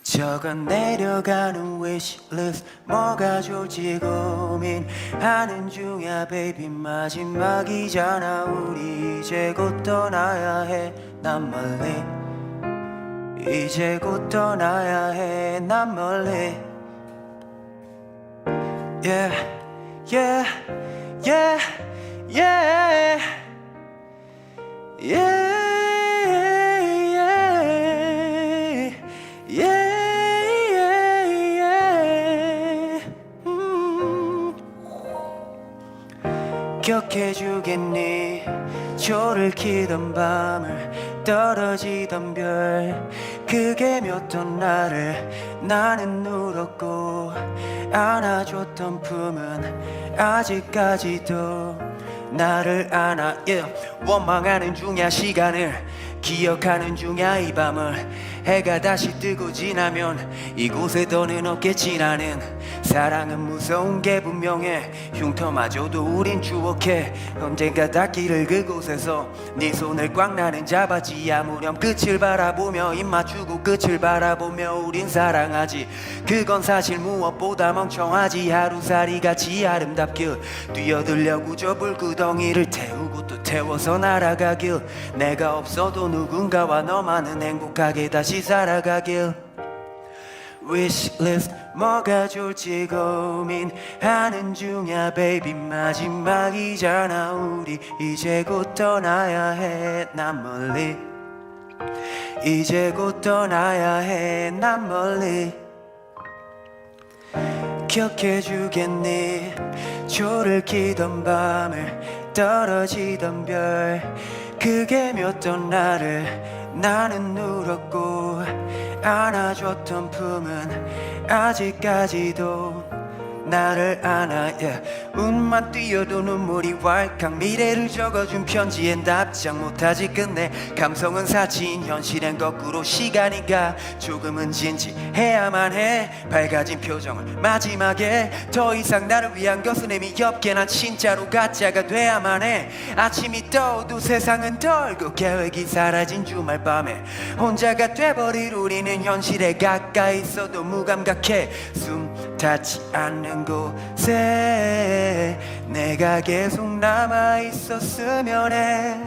적어 내려가는 wishlist 뭐가 좋을지 고민하는 중이야 baby. 마지막이잖아 우리 이제 곧 떠나야 해 난 멀리. 이제 곧 떠나야 해 난 멀리. Yeah yeah yeah yeah yeah 기억해주겠니 조를 키던 밤을 떨어지던 별 그게 몇 던 나를 나는 울었고 안아줬던 품은 아직까지도 나를 안아 yeah. 원망하는 중이야 시간을 기억하는 중이야 이 밤을. 해가 다시 뜨고 지나면 이곳에 더는 없겠지. 나는 사랑은 무서운 게 분명해. 흉터마저도 우린 추억해. 언젠가 닿기를 그곳에서 네 손을 꽉 나는 잡았지. 아무렴 끝을 바라보며 입 맞추고 끝을 바라보며 우린 사랑하지. 그건 사실 무엇보다 멍청하지. 하루살이 같이 아름답길 뛰어들려고 저 불구덩이를 태우고 또 태워서 날아가길. 내가 없어도 누군가와 너만은 행복하게 다시 살아가길. wishlist 뭐가 좋을지 고민하는 중이야 baby. 마지막이잖아 우리 이제 곧 떠나야 해 난 멀리. 이제 곧 떠나야 해 난 멀리. 기억해주겠니 조를 키던 밤을 떨어지던 별 그게 몇 던 나를 나는 울었고 안아줬던 품은 아직까지도 나를 안아 yeah. 운만 띄어도 눈물이 왈칵 미래를 적어준 편지엔 답장 못하지. 끝내 감성은 사치인 현실엔 거꾸로 시간이 가. 조금은 진지해야만 해. 밝아진 표정을 마지막에 더 이상 나를 위한 것은 의미 없게 난 진짜로 가짜가 돼야만 해. 아침이 떠오도 세상은 떨고 계획이 사라진 주말 밤에 혼자가 돼버릴 우리는 현실에 가까이 있어도 무감각해. 숨 닿지 않는 곳에 내가 계속 남아있었으면 해.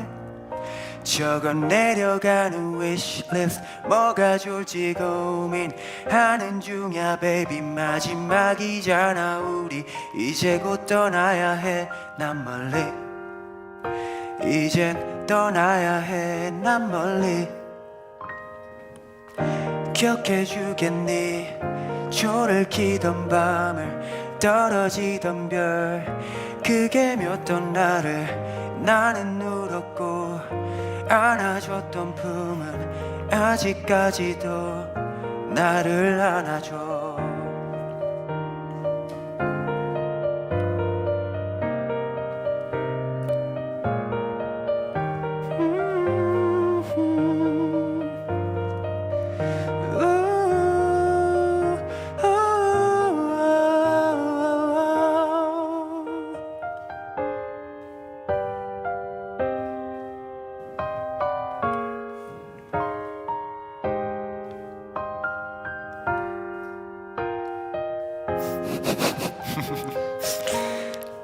적어 내려가는 wishlist 뭐가 좋을지 고민하는 중이야 baby. 마지막이잖아 우리 이제 곧 떠나야 해 난 멀리. 이젠 떠나야 해 난 멀리. 기억해주겠니 조를 키던 밤을 떨어지던 별 그게 몇 던 나를 나는 울었고 안아줬던 품은 아직까지도 나를 안아줘.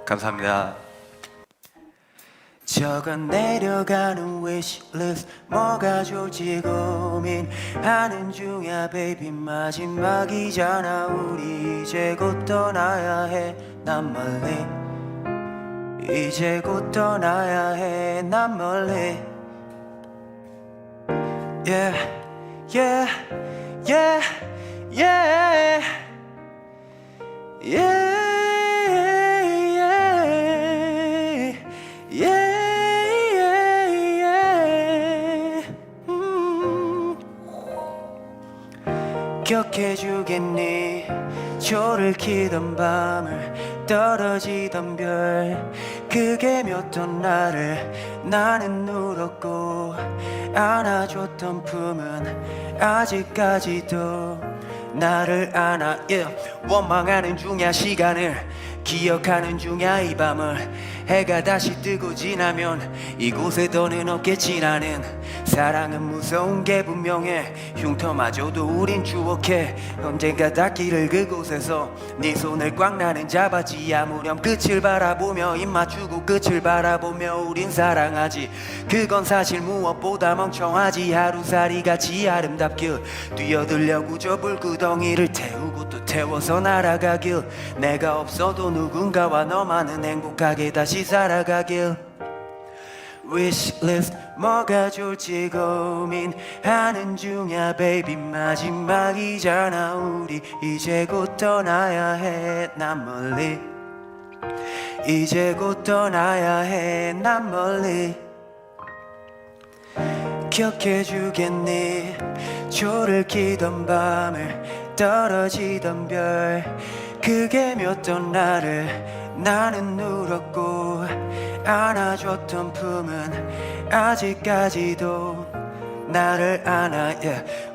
감사합니다. 적어 내려가는 wishlist 뭐가 좋을지 고민하는 중이야 baby. 마지막이잖아 우리 이제 곧 떠나야 해 난 멀리. 이제 곧 떠나야 해 난 멀리. Yeah yeah yeah yeah yeah 기억해주겠니 조를 키던 밤을 떨어지던 별 그게 몇 던 나를 나는 울었고 안아줬던 품은 아직까지도 나를 안아 yeah. 원망하는 중이야 시간을 기억하는 중이야 이 밤을. 해가 다시 뜨고 지나면 이곳에 더는 없겠지. 나는 사랑은 무서운 게 분명해. 흉터마저도 우린 추억해. 언젠가 닿기를 그곳에서 네 손을 꽉 나는 잡았지. 아무렴 끝을 바라보며 입 맞추고 끝을 바라보며 우린 사랑하지. 그건 사실 무엇보다 멍청하지. 하루살이같이 아름답길 뛰어들려고 저 불구덩이를 태우고 또 태워서 날아가길. 내가 없어도 누군가와 너만은 행복하게 다시 살아가길. wishlist 뭐가 좋을지 고민하는 중이야 baby. 마지막이잖아 우리 이제 곧 떠나야 해. 난 멀리 이제 곧 떠나야 해. 난 멀리 기억해주겠니? 조를 키던 밤을 떨어지던 별 그게 몇던 나를 나는 울었고 안아줬던 품은 아직까지도 나를 안아.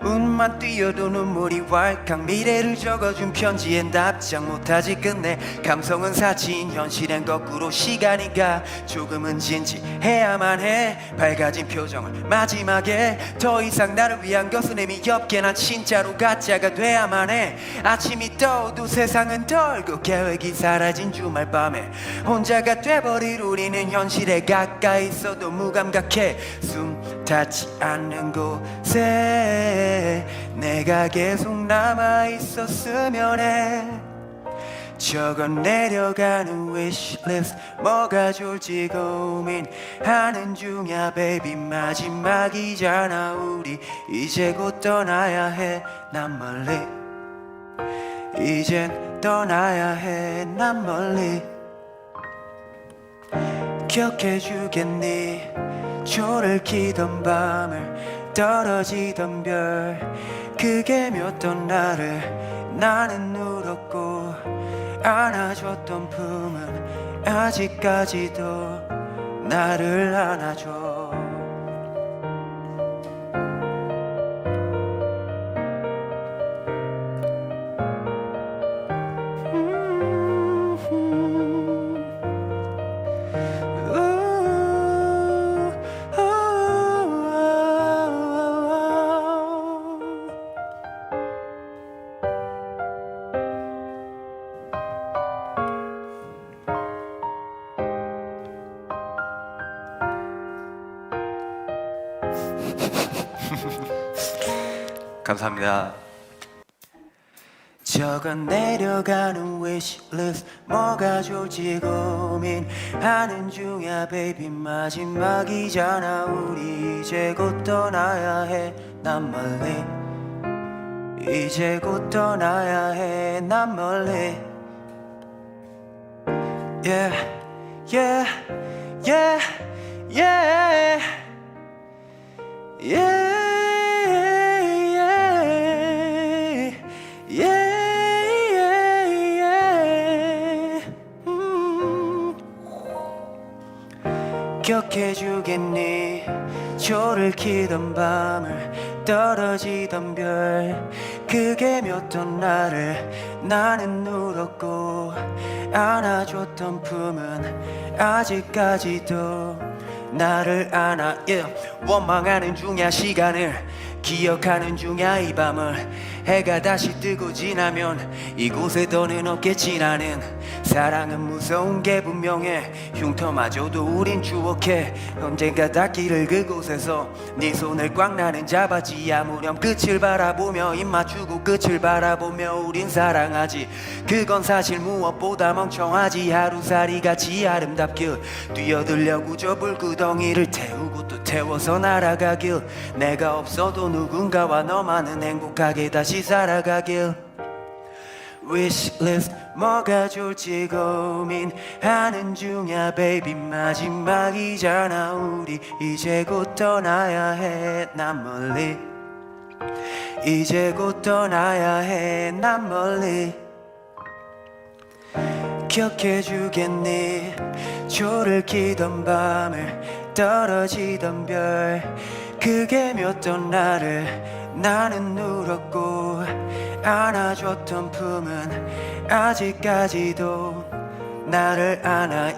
운만 뛰어도 눈물이 왈칵. 미래를 적어준 편지엔 답장 못하지. 끝내 감성은 사치인 현실엔 거꾸로 시간이 가. 조금은 진지해야만 해. 밝아진 표정을 마지막에 더 이상 나를 위한 것은 의미 없게 난 진짜로 가짜가 돼야만 해. 아침이 떠오도 세상은 떨고 계획이 사라진 주말 밤에 혼자가 돼버릴 우리는 현실에 가까이 있어도 무감각해. 숨 닿지 않는 곳에 내가 계속 남아있었으면 해. 적어 내려가는 wishlist 뭐가 좋을지 고민하는 중이야 baby. 마지막이잖아 우리 이제 곧 떠나야 해. 난 멀리 이젠 떠나야 해. 난 멀리 기억해주겠니? 조를 키던 밤을 떨어지던 별 그게 몇던 나를 나는 울었고 안아줬던 품은 아직까지도 나를 안아줘. 감사합니다. 적어 내려가는 wishlist 뭐가 좋을지 고민하는 중이야 baby. 마지막이잖아 우리 이제 곧 떠나야 해. 난 멀리 이제 곧 떠나야 해. 난 멀리 yeah yeah yeah yeah yeah 기억해주겠니? 조를 키던 밤을 떨어지던 별 그게 몇던 나를 나는 울었고 안아줬던 품은 아직까지도 나를 안아. 원망하는 중이야 시간을 기억하는 중이야 이 밤을. 해가 다시 뜨고 지나면 이곳에 더는 없겠지. 나는 사랑은 무서운 게 분명해. 흉터마저도 우린 추억해. 언젠가 닿기를 그곳에서 네 손을 꽉 나는 잡았지. 아무렴 끝을 바라보며 입 맞추고 끝을 바라보며 우린 사랑하지. 그건 사실 무엇보다 멍청하지. 하루살이같이 아름답길 뛰어들려고 저 불구덩이를 태우고 또 태워서 날아가길. 내가 없어도 누군가와 너만은 행복하게 다시 살아가길. wishlist 뭐가 좋을지 고민하는 중이야 baby. 마지막이잖아 우리 이제 곧 떠나야 해. 난 멀리 이제 곧 떠나야 해. 난 멀리 기억해주겠니? 조를 키던 밤을 떨어지던 별 그게 몇던 나를 나는 울었고 안아줬던 품은 아직까지도 나를 안아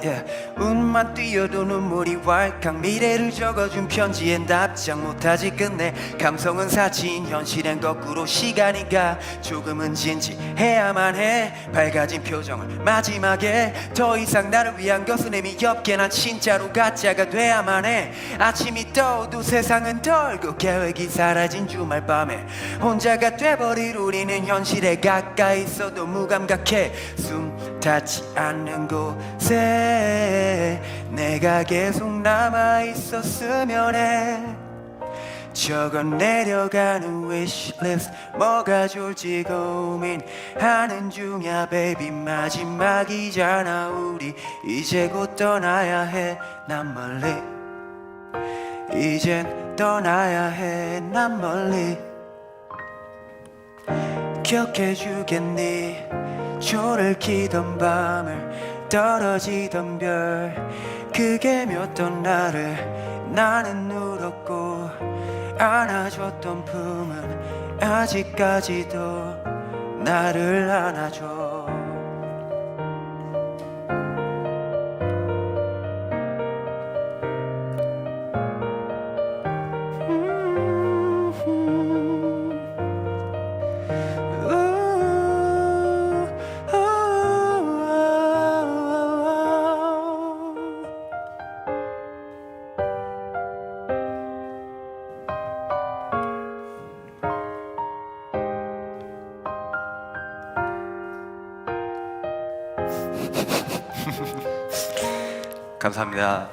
운만 띄어도 눈물이 왈칵 미래를 적어준 편지엔 답장 못하지 끝내 감성은 사치인 현실엔 거꾸로 시간이 가 조금은 진지해야만 해 밝아진 표정을 마지막에 더 이상 나를 위한 것은 의미 없게 난 진짜로 가짜가 돼야만 해 아침이 떠오도 세상은 덜고 계획이 사라진 주말 밤에 혼자가 돼버릴 우리는 현실에 가까이 있어도 무감각해 숨 닿지 않는 곳에 내가 계속 남아있었으면 해 적어 내려가는 wishlist 뭐가 좋을지 고민하는 중이야 baby 마지막이잖아 우리 이제 곧 떠나야 해 난 멀리 이젠 떠나야 해 난 멀리 기억해주겠니 초를 키던 밤을 떨어지던 별 그게 몇 던 나를 나는 울었고 안아줬던 품은 아직까지도 나를 안아줘 감사합니다.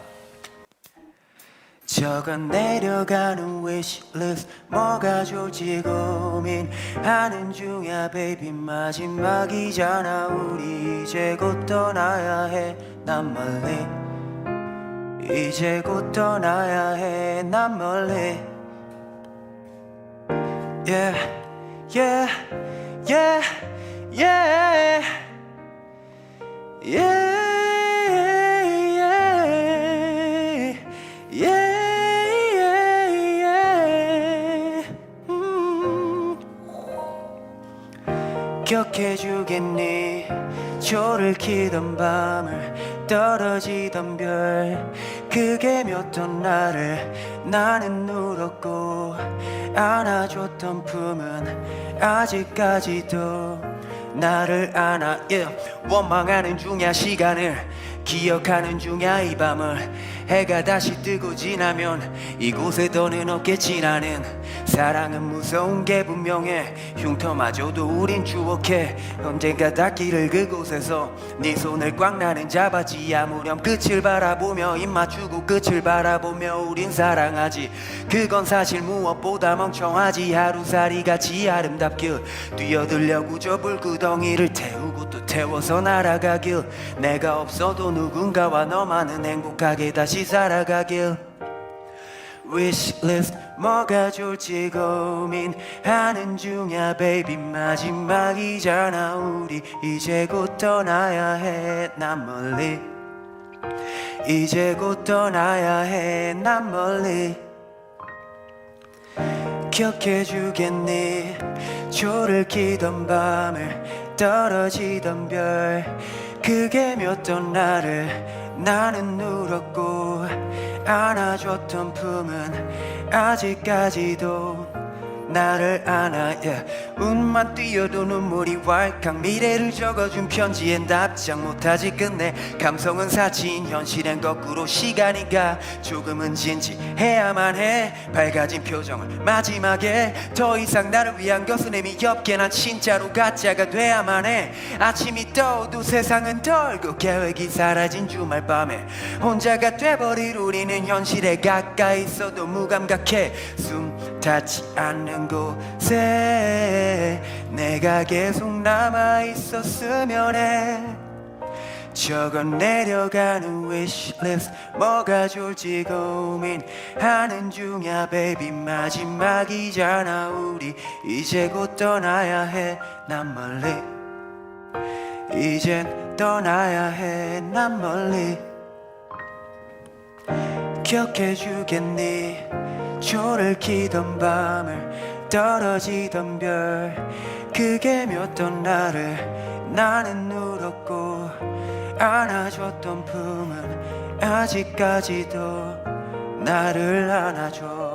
적어 내려가는 wishlist 뭐가 좋을지 고민하는 중이야 baby 마지막이잖아 우리 이제 곧 떠나야 해 난 멀리 이제 곧 떠나야 해 난 멀리 yeah yeah yeah yeah yeah 기억해주겠니 초를 키던 밤을 떨어지던 별 그게 몇 던 나를 나는 울었고 안아줬던 품은 아직까지도 나를 안아 원망하는 중이야 시간을 기억하는 중이야 이 밤을 해가 다시 뜨고 지나면 이곳에 더는 없겠지 나는 사랑은 무서운 게 분명해 흉터마저도 우린 추억해 언젠가 닿기를 그곳에서 네 손을 꽉 나는 잡았지 아무렴 끝을 바라보며 입 맞추고 끝을 바라보며 우린 사랑하지 그건 사실 무엇보다 멍청하지 하루살이같이 아름답길 뛰어들려고 저 불구덩이를 태우고 또 태워서 날아가길 내가 없어도 누군가와 너만은 행복하게 다시 살아가길 wishlist 뭐가 좋을지 고민하는 중이야 baby 마지막이잖아 우리 이제 곧 떠나야 해 난 멀리 이제 곧 떠나야 해 난 멀리 기억해주겠니 초를 키던 밤을 떨어지던 별 그게 몇 던 나를 나는 울었고 안아줬던 품은 아직까지도 나를 안아 운만 띄어도 눈물이 왈칵 미래를 적어준 편지엔 답장 못하지 끝내 감성은 사치인 현실엔 거꾸로 시간이 가 조금은 진지해야만 해 밝아진 표정을 마지막에 더 이상 나를 위한 것은 의미 없게 난 진짜로 가짜가 돼야만 해 아침이 떠오도 세상은 덜고 계획이 사라진 주말 밤에 혼자가 돼버릴 우리는 현실에 가까이 있어도 무감각해 숨 닿지 않는 곳에 내가 계속 남아있었으면 해 적어 내려가는 wishlist 뭐가 좋을지 고민하는 중이야 baby 마지막이잖아 우리 이제 곧 떠나야 해 난 멀리 이젠 떠나야 해 난 멀리 기억해주겠니 초를 키던 밤을 떨어지던 별 그게 몇 던 나를 나는 울었고 안아줬던 품은 아직까지도 나를 안아줘.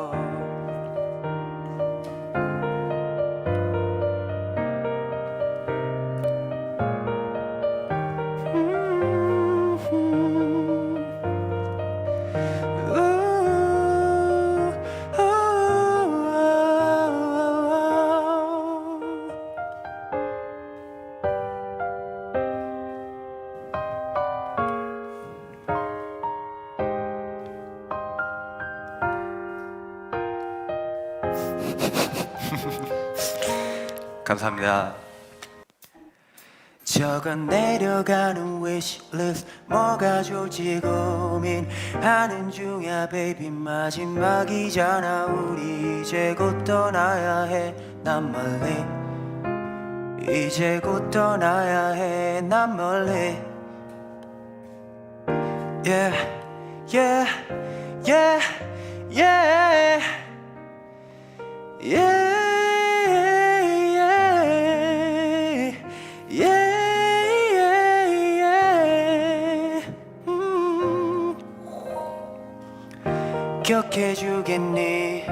감사합니다. 적어 내려가는 wishlist 뭐가 좋을지 고민하는 중이야 baby. 마지막이잖아 우리 이제 곧 떠나야 해 난 멀리. 이제 곧 떠나야 해 난 멀리. Yeah yeah yeah yeah yeah 기억해주겠니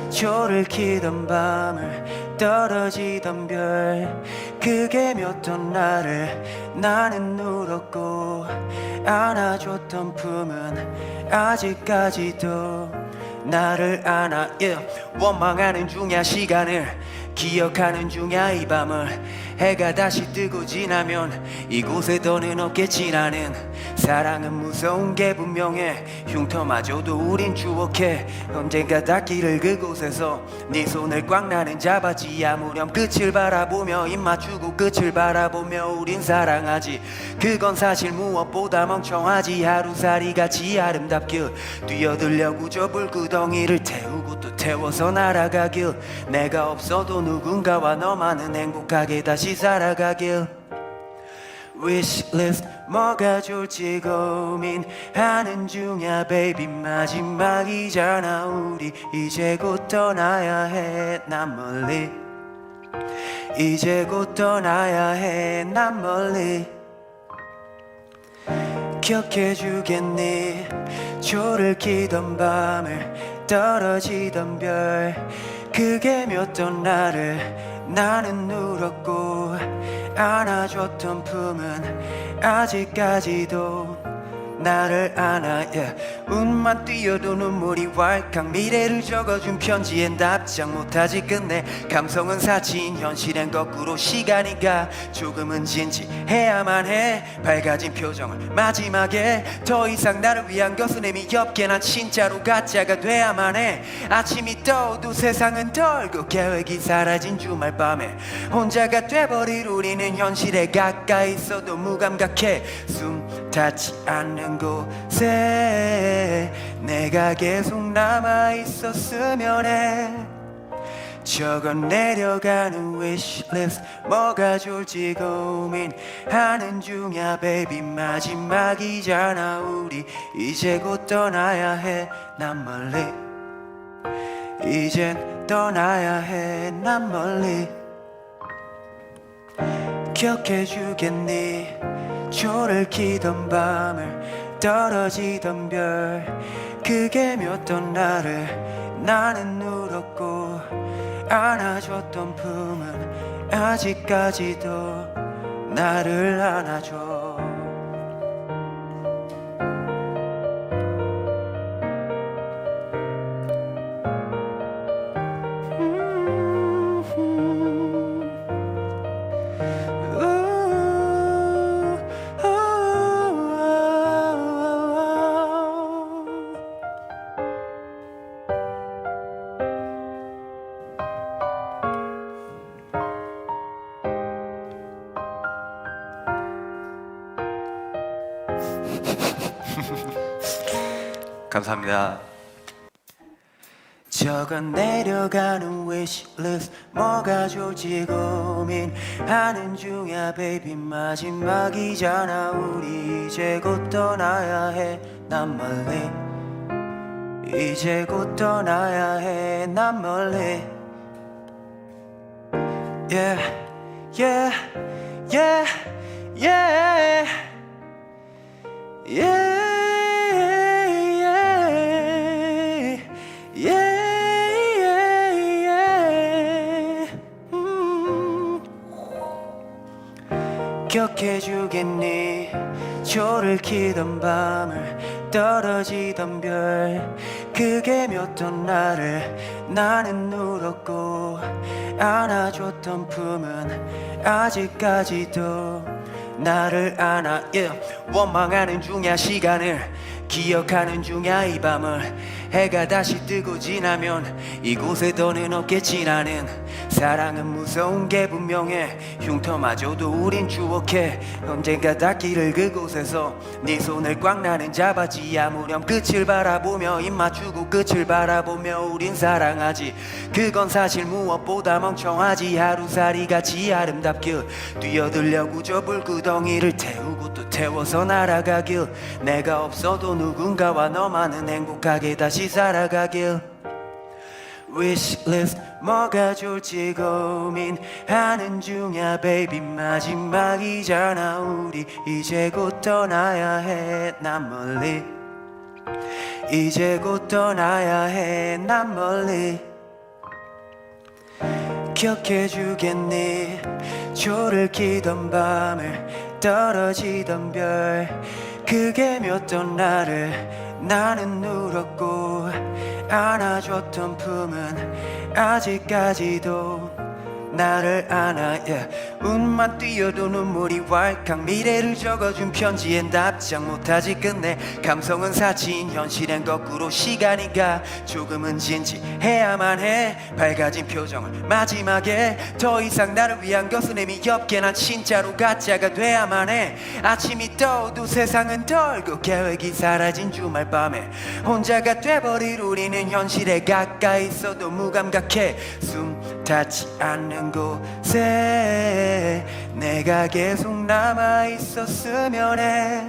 초를 키던 밤을 떨어지던 별 그게 몇 던 나를 나는 울었고 안아줬던 품은 아직까지도 나를 안아. yeah. 원망하는 중이야 시간을 기억하는 중이야 이 밤을. 해가 다시 뜨고 지나면 이곳에 더는 없겠지. 나는 사랑은 무서운 게 분명해. 흉터마저도 우린 추억해. 언젠가 닿기를 그곳에서 네 손을 꽉 나는 잡았지. 아무렴 끝을 바라보며 입 맞추고 끝을 바라보며 우린 사랑하지. 그건 사실 무엇보다 멍청하지. 하루살이같이 아름답길 뛰어들려고 저 불구덩이를 태우고 또 태워서 날아가길. 내가 없어도 누군가와 너만은 행복하게 다시 살아가길. wishlist 뭐가 좋을지 고민하는 중이야 baby. 마지막이잖아 우리 이제 곧 떠나야 해 난 멀리. 이제 곧 떠나야 해 난 멀리. 기억해주겠니 초를 키던 밤을 떨어지던 별 그게 몇 던 나를 나는 울었고 안아줬던 품은 아직까지도 나를 안아. yeah. 운만 띄어도 눈물이 왈칵. 미래를 적어준 편지엔 답장 못하지. 끝내 감성은 사치인 현실엔 거꾸로 시간이 가. 조금은 진지해야만 해. 밝아진 표정을 마지막에 더 이상 나를 위한 것은 의미 없게 난 진짜로 가짜가 돼야만 해. 아침이 떠오도 세상은 떨고 계획이 사라진 주말 밤에 혼자가 돼버릴 우리는 현실에 가까이 있어도 무감각해. 숨 닿지 않는 곳에 내가 계속 남아있었으면 해. 적어 내려가는 wishlist 뭐가 좋을지 고민하는 중이야 baby. 마지막이잖아 우리 이제 곧 떠나야 해 난 멀리. 이젠 떠나야 해 난 멀리. 기억해주겠니 초를 키던 밤을 떨어지던 별 그게 몇 던 나를 나는 울었고 안아줬던 품은 아직까지도 나를 안아줘. 감사합니다. 적어 내려가는 wishlist 뭐가 좋을지 고민하는 중이야 baby. 마지막이잖아 우리 이제 곧 떠나야 해 난 멀리. 이제 곧 떠나야 해 난 멀리. yeah yeah yeah yeah yeah, yeah, 기억해주겠니 저를 키던 밤을 떨어지던 별 그게 몇 던 나를 나는 울었고 안아줬던 품은 아직까지도 나를 안아 원망하는 중이야 시간을 기억하는 중이야 이 밤을 해가 다시 뜨고 지나면 이곳에 더는 없겠지 나는 사랑은 무서운 게 분명해 흉터마저도 우린 추억해 언젠가 닿기를 그곳에서 네 손을 꽉 나는 잡았지 아무렴 끝을 바라보며 입 맞추고 끝을 바라보며 우린 사랑하지 그건 사실 무엇보다 멍청하지 하루살이 같이 아름답길 뛰어들려고 저 불구덩이를 태우고 또 태워서 날아가길 내가 없어도 누군가와 너만은 행복하게 다시 살아가길 wishlist 뭐가 좋을지 고민하는 중이야 baby 마지막이잖아 우리 이제 곧 떠나야 해 난 멀리 이제 곧 떠나야 해 난 멀리 기억해주겠니 조를 키던 밤을 떨어지던 별 그게 몇 던 나를 나는 울었고 안아줬던 품은 아직까지도 나를 안아 운만 뛰어도 눈물이 왈칵 미래를 적어준 편지엔 답장 못하지 끝내 감성은 사치인 현실엔 거꾸로 시간이 가 조금은 진지해야만 해 밝아진 표정을 마지막에 더 이상 나를 위한 것은 의미 없게 난 진짜로 가짜가 돼야만 해 아침이 떠오도 세상은 덜고 계획이 사라진 주말 밤에 혼자가 돼버릴 우리는 현실에 가까이 있어도 무감각해 숨 닿지 않는 곳에 내가 계속 남아있었으면 해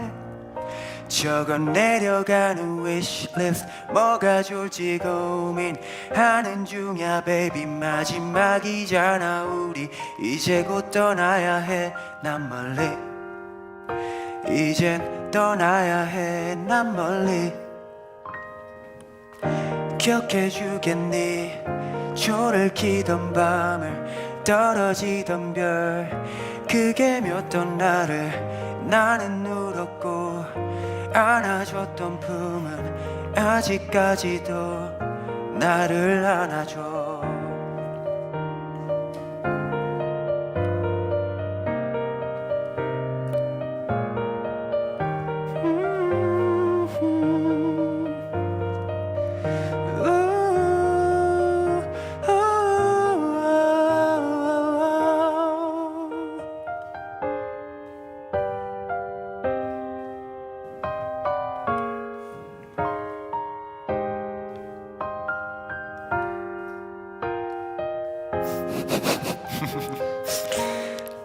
적어 내려가는 wishlist 뭐가 좋을지 고민하는 중이야 baby 마지막이잖아 우리 이제 곧 떠나야 해 난 멀리 이젠 떠나야 해 난 멀리 기억해주겠니 조를 키던 밤을 떨어지던 별 그게 몇 던 나를 나는 울었고 안아줬던 품은 아직까지도 나를 안아줘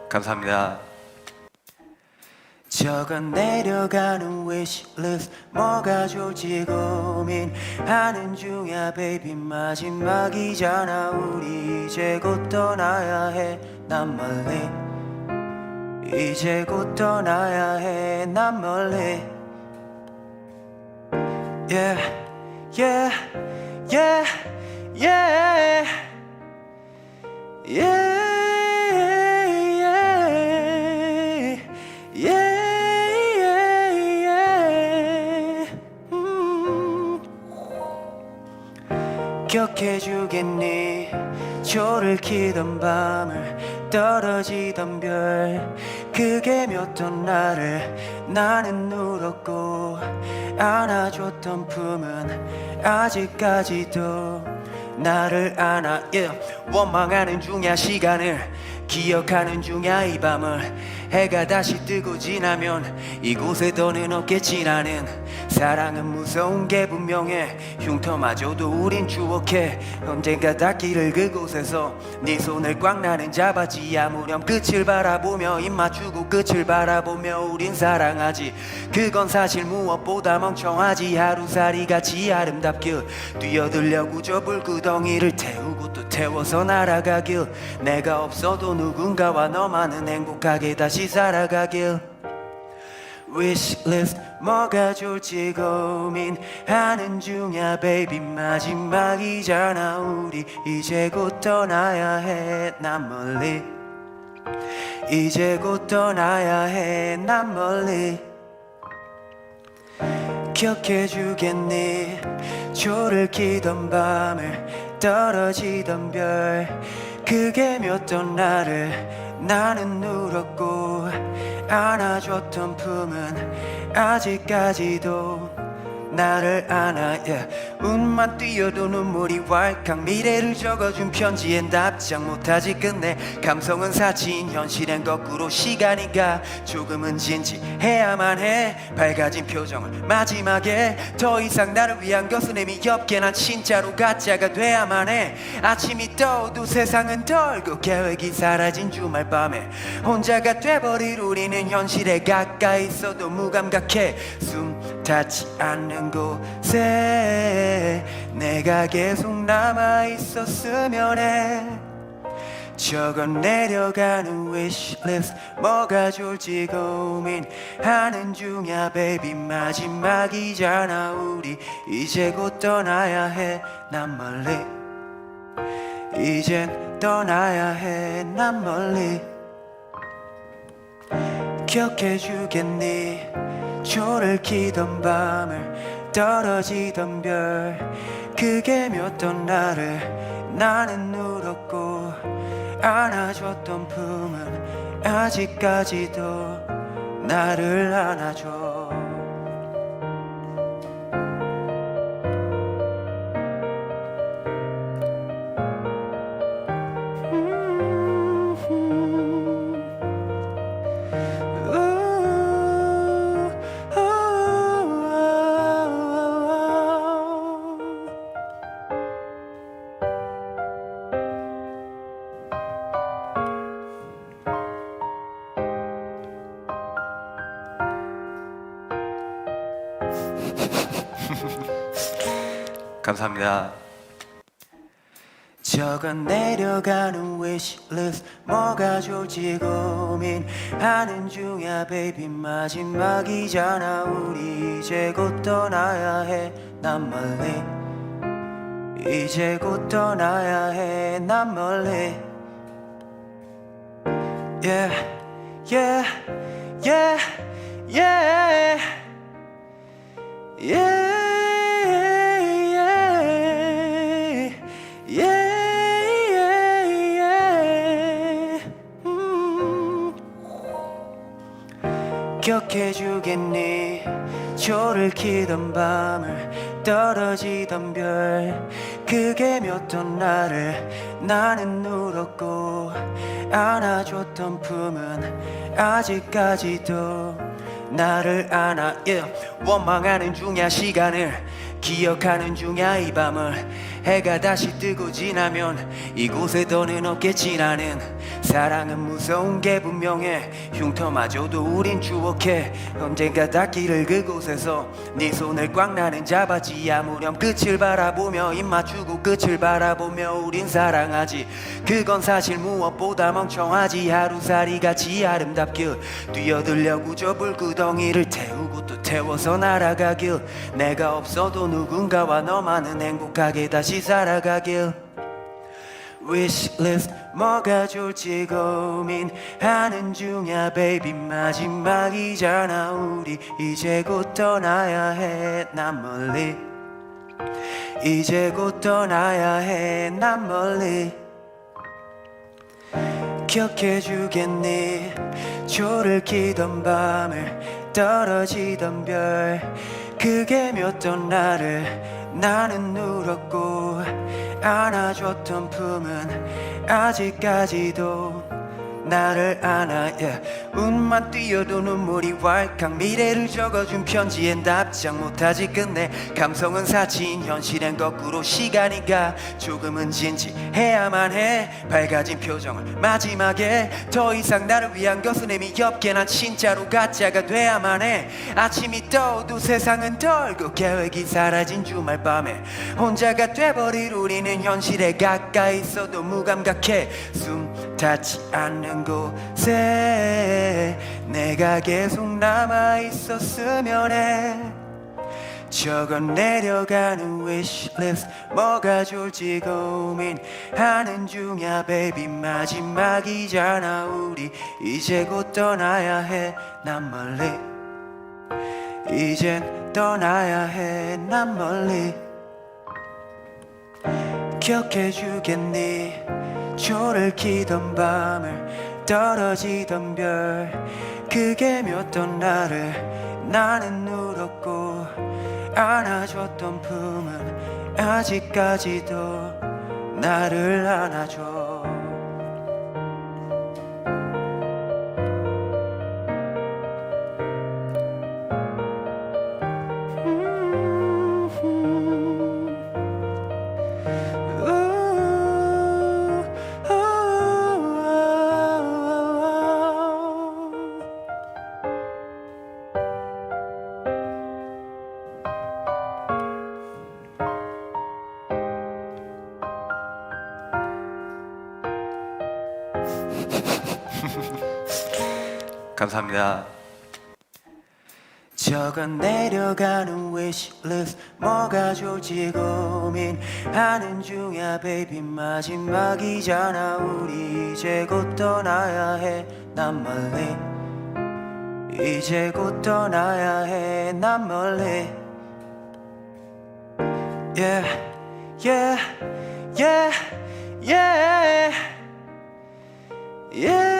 감사합니다. 적어 내려가는 wishlist 뭐가 좋을지 고민하는 중이야 baby 마지막이잖아 우리 이제 곧 떠나야 해 난 멀리 이제 곧 떠나야 해 난 멀리 yeah yeah yeah yeah yeah 기억해주겠니 조를 키던 밤을 떨어지던 별 그게 몇 던 나를 나는 울었고 안아줬던 품은 아직까지도 나를 안아 원망하는 중이야 시간을 기억하는 중이야 이 밤을 해가 다시 뜨고 지나면 이곳에 더는 없겠지 나는 사랑은 무서운 게 분명해 흉터마저도 우린 추억해 언젠가 닿기를 그곳에서 네 손을 꽉 나는 잡았지 아무렴 끝을 바라보며 입 맞추고 끝을 바라보며 우린 사랑하지 그건 사실 무엇보다 멍청하지 하루살이 같이 아름답길 뛰어들려고 저 불구덩이를 태우고 또 태워서 날아가길 내가 없어도 누군가와 너만은 행복하게 다시 살아가길 wishlist 뭐가 좋을지 고민하는 중이야 baby 마지막이잖아 우리 이제 곧 떠나야 해 난 멀리 이제 곧 떠나야 해 난 멀리 기억해주겠니 조를 키던 밤을 떨어지던 별 그게 몇 던 나를 나는 울었고 안아줬던 품은 아직까지도 나를 안아 yeah. 운만 띄어도 눈물이 왈칵 미래를 적어준 편지엔 답장 못하지 끝내 감성은 사치인 현실엔 거꾸로 시간이 가 조금은 진지해야만 해 밝아진 표정을 마지막에 더 이상 나를 위한 것은 의미 없게 난 진짜로 가짜가 돼야만 해 아침이 떠오도 세상은 덜고 계획이 사라진 주말 밤에 혼자가 돼버릴 우리는 현실에 가까이 있어도 무감각해 숨 닿지 않는 곳에 내가 계속 남아있었으면 해 적어 내려가는 wishlist 뭐가 좋을지 고민하는 중이야 baby 마지막이잖아 우리 이제 곧 떠나야 해 난 멀리 이젠 떠나야 해 난 멀리 기억해주겠니 조를 키던 밤을 떨어지던 별 그게 몇 던 나를 나는 울었고 안아줬던 품은 아직까지도 나를 안아줘 감사합니다. 적어 내려가는 wishlist 뭐가 좋을지 고민하는 중이야 baby 마지막이잖아 우리 이제 곧 떠나야 해 난 멀리 이제 곧 떠나야 해 난 멀리 yeah yeah yeah yeah yeah 기억해주겠니 조를 키던 밤을 떨어지던 별 그게 몇 던 나를 나는 울었고 안아줬던 품은 아직까지도 나를 안아 yeah. 원망하는 중이야 시간을 기억하는 중이야 이 밤을 해가 다시 뜨고 지나면 이곳에 더는 없겠지 나는 사랑은 무서운 게 분명해 흉터마저도 우린 추억해 언젠가 닿기를 그곳에서 네 손을 꽉 나는 잡았지 아무렴 끝을 바라보며 입 맞추고 끝을 바라보며 우린 사랑하지 그건 사실 무엇보다 멍청하지 하루살이같이 아름답길 뛰어들려고 저 불구덩이를 태우고 또 태워서 날아가길 내가 없어도 누군가와 너만은 행복하게 다시 살아가길 wishlist 뭐가 좋을지 고민하는 중이야 baby 마지막이잖아 우리 이제 곧 떠나야 해 난 멀리 이제 곧 떠나야 해 난 멀리 기억해주겠니 조를 키던 밤을 떨어지던 별 그게 몇 던 나를 나는 울었고 안아줬던 품은 아직까지도 나를 안아 yeah. 운만 띄어도 눈물이 왈칵 미래를 적어준 편지엔 답장 못하지 끝내 감성은 사치인 현실엔 거꾸로 시간이 가 조금은 진지해야만 해 밝아진 표정을 마지막에 더 이상 나를 위한 것은 의미 없게 난 진짜로 가짜가 돼야만 해 아침이 떠오도 세상은 덜고 계획이 사라진 주말 밤에 혼자가 돼버릴 우리는 현실에 가까이 있어도 무감각해 숨 닿지 않는 곳에 내가 계속 남아있었으면 해. 적어 내려가는 wishlist 뭐가 좋을지 고민하는 중이야 baby. 마지막이잖아 우리 이제 곧 떠나야 해. 난 멀리 이젠 떠나야 해. 난 멀리 기억해주겠니 초를 키던 밤을 떨어지던 별 그게 몇 던 나를 나는 울었고 안아줬던 품은 아직까지도 나를 안아줘. 감사합니다. 적어 내려가는 wishlist 뭐가 좋을지 고민하는 중이야 baby. 마지막이잖아 우리 이제 곧 떠나야 해. 난 멀리 이제 곧 떠나야 해. 난 멀리 yeah yeah yeah yeah yeah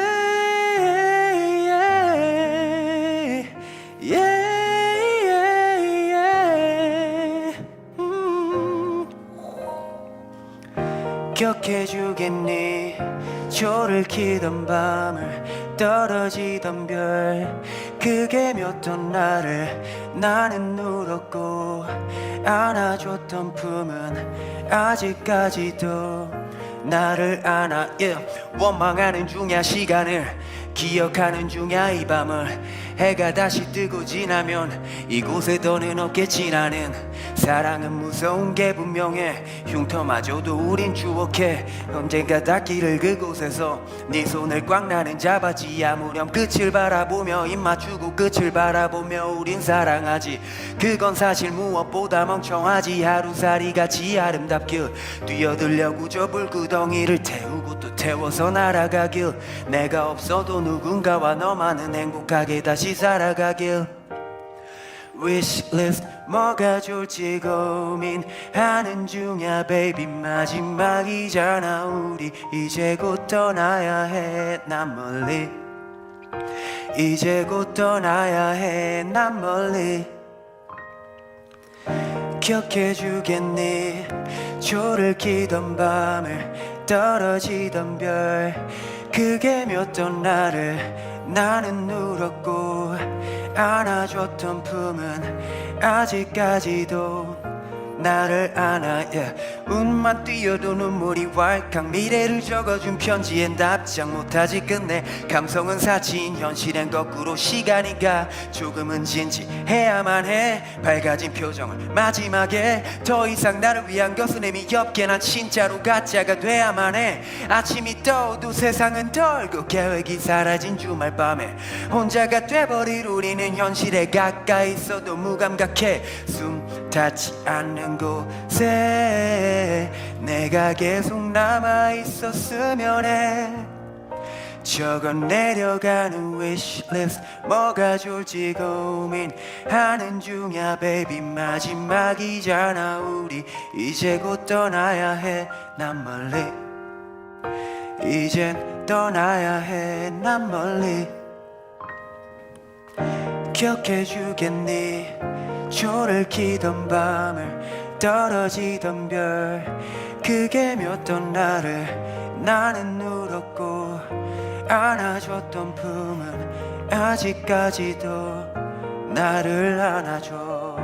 기억해주겠니 초를 키던 밤을 떨어지던 별 그게 몇 던 나를 나는 울었고 안아줬던 품은 아직까지도 나를 안아 yeah. 원망하는 중이야 시간을 기억하는 중이야 이 밤을. 해가 다시 뜨고 지나면 이곳에 더는 없겠지. 나는 사랑은 무서운 게 분명해. 흉터마저도 우린 추억해. 언젠가 닿기를 그곳에서 네 손을 꽉 나는 잡았지. 아무렴 끝을 바라보며 입 맞추고 끝을 바라보며 우린 사랑하지. 그건 사실 무엇보다 멍청하지. 하루살이 같이 아름답길 뛰어들려고 저 불구덩이를 태우고 또 태워서 날아가길. 내가 없어도 누군가와 너만은 행복하게 다시 살아가길. wishlist 뭐가 좋을지 고민하는 중이야 baby. 마지막이잖아 우리 이제 곧 떠나야 해. 난 멀리 이제 곧 떠나야 해. 난 멀리 기억해주겠니 초를 키던 밤을 떨어지던 별 그게 몇 던 나를 나는 울었고 안아줬던 품은 아직까지도 나를 안아 yeah. 운만 띄어도 눈물이 왈칵 미래를 적어준 편지엔 답장 못하지 끝내. 감성은 사치인 현실엔 거꾸로 시간이 가. 조금은 진지해야만 해. 밝아진 표정을 마지막에 더 이상 나를 위한 것은 의미 없게 난 진짜로 가짜가 돼야만 해. 아침이 떠오도 세상은 덜고 계획이 사라진 주말 밤에 혼자가 돼버릴 우리는 현실에 가까이 있어도 무감각해. 숨 닿지 않는 곳에 내가 계속 남아있었으면 해. 적어 내려가는 wishlist 뭐가 좋을지 고민하는 중이야 baby. 마지막이잖아 우리 이제 곧 떠나야 해. 난 멀리 이젠 떠나야 해. 난 멀리 기억해주겠니 초를 키던 밤을 떨어지던 별 그게 몇 던 나를 나는 울었고 안아줬던 품은 아직까지도 나를 안아줘.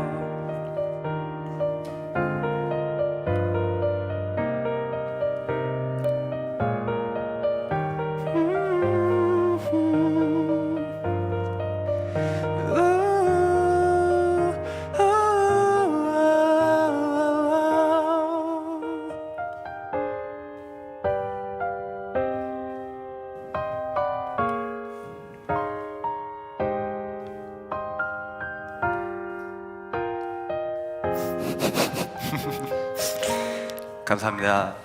감사합니다.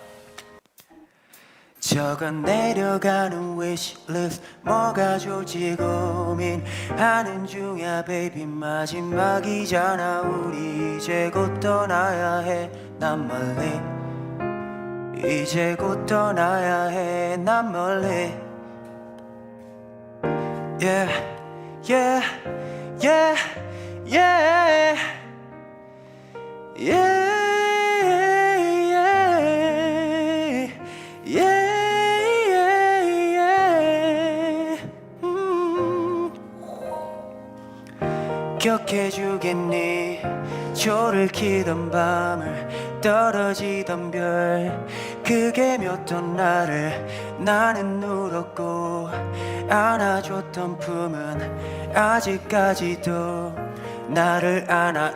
적어 내려가는 wishlist 뭐가 좋을지 고민하는 중이야 baby 마지막이잖아 우리 이제 곧 떠나야 해 난 멀리 이제 곧 떠나야 해 난 멀리 Yeah yeah yeah yeah yeah 기억해주겠니 조를 키던 밤을 떨어지던 별 그게 몇 던 나를 나는 울었고 안아줬던 품은 아직까지도 나를 안아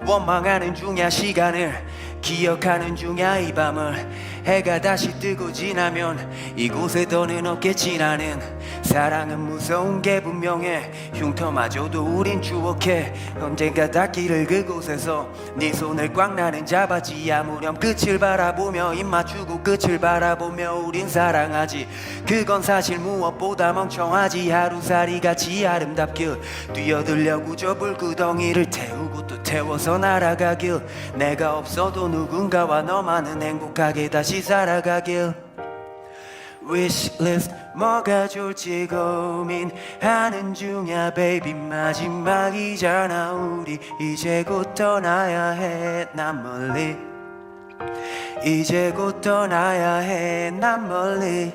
원망하는 중이야 시간을 기억하는 중이야 이 밤을 해가 다시 뜨고 지나면 이곳에 더는 없겠지 나는 사랑은 무서운 게 분명해 흉터마저도 우린 추억해 언젠가 닿기를 그곳에서 네 손을 꽉 나는 잡았지 아무렴 끝을 바라보며 입 맞추고 끝을 바라보며 우린 사랑하지 그건 사실 무엇보다 멍청하지 하루살이 같이 아름답길 뛰어들려고 저 불구덩이를 태우고 또 태워서 날아가길 내가 없어도 누군가와 너만은 행복하게 다시 살아가길 wishlist 뭐가 좋을지 고민하는 중이야 baby 마지막이잖아 우리 이제 곧 떠나야 해 난 멀리 이제 곧 떠나야 해 난 멀리